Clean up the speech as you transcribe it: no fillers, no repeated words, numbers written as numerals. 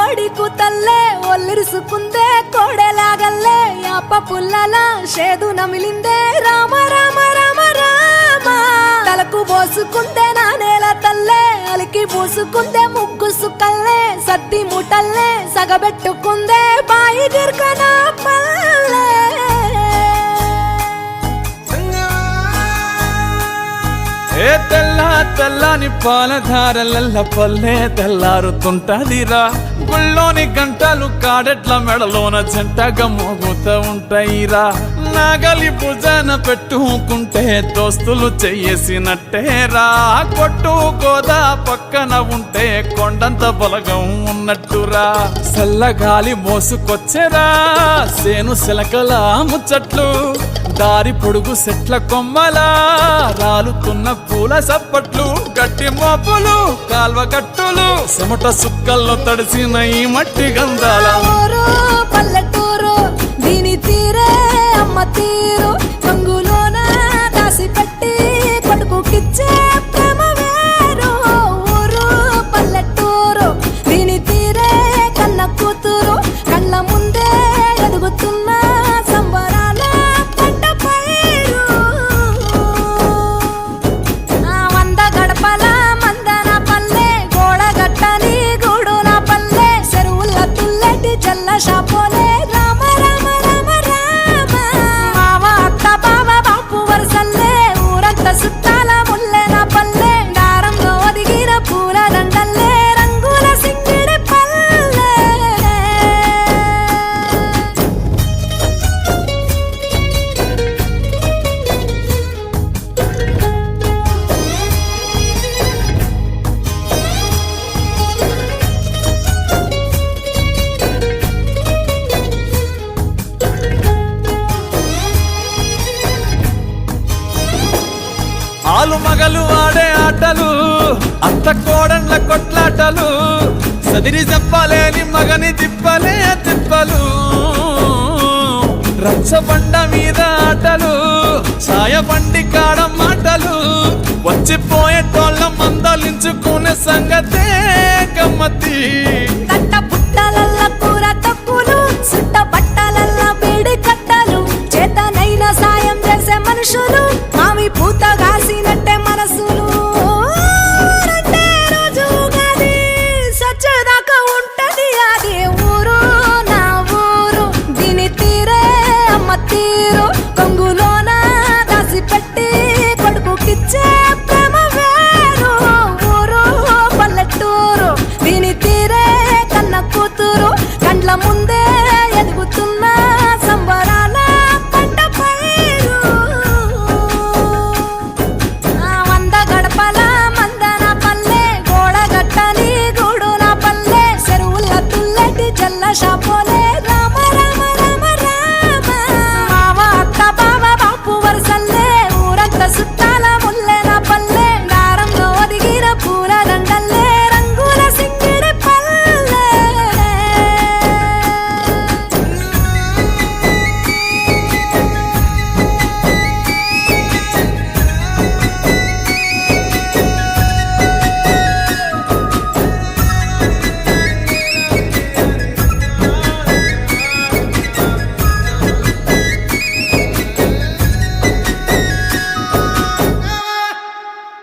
కోడి కూతల్లే ఒల్లిరుసుకుందే కోడెలాగల్లే యాప పుల్లల షేదు నమిలిందే రామ రామ రామ రామ తలకు పోసుకుందే నా నేల తల్లే అలికి పూసుకుందే ముగ్గు సుక్కల్లే సద్ది ముటల్లే సగబెట్టుకుందే బాయి దిర్కన పల్లె ఏ తెల్ల తెల్లని పాలధారలల్ల పల్లె తెల్లారుతుంటదిరా గుళ్ళోని గంటలు కాడెట్ల మెడలోన జంటగా మోగుతూ ఉంటాయిరా నాగలి భుజాన పెట్టుకుంటే దోస్తులు చెయ్యేసినట్టేరా కొట్టు గోదా పక్కన ఉంటే కొండంత బలగం ఉన్నట్టురా చల్లగాలి మోసుకొచ్చెరా సేను సిలకల ముచ్చట్లు దారి పొడుగు సెట్ల కొమ్మలా రాలుతున్న పూల సప్పట్లు గట్టి మోపులు కాల్వ గట్టులు చెమట సుక్కల్లో తడిసిన ఈ మట్టి గంధాల పల్లెటూరు దీని తీరే అమ్మ తీరు కంగులోన దాసి పెట్టి కొడుకుకిచ్చే ప్రేమ వేరు ఊరు పల్లెటూరు దీని తీరే కన్న కూతురు కళ్ళ ముందే ఎదుగుతున్న సంబరాల పంట పైరు వంద గడపల మందన పల్లె గోడ గట్టని గూడున పల్లె చెరువుల తుల్లటి జల్ల షాపోలే రామ రామ రామ రామ మావ అత్త బావ బాపు వరసల్లే ఊరంత సుట్టాల ముల్లెన పల్లె దారంలో ఒదిగిన పూల దండల్లే రంగుల సింగిడి పల్లె ఆలు మగలు ఆడే ఆటలు అత్త కోడన్ల కొట్లాటలు సదిరి చెప్పలేని మగని తిప్పలే తిప్పలు రచ్చబండ మీద ఆటలు ఛాయబండి కాడ మాటలు వచ్చిపోయేటోళ్ళ మందలించుకునే సంగతే గమ్మతి కట్ట పుట్టలల్ల కూర తక్కులు సుట్ట బట్టలల్ల వేడి కట్టలు చేతనైన సాయం చేసే మనుషులు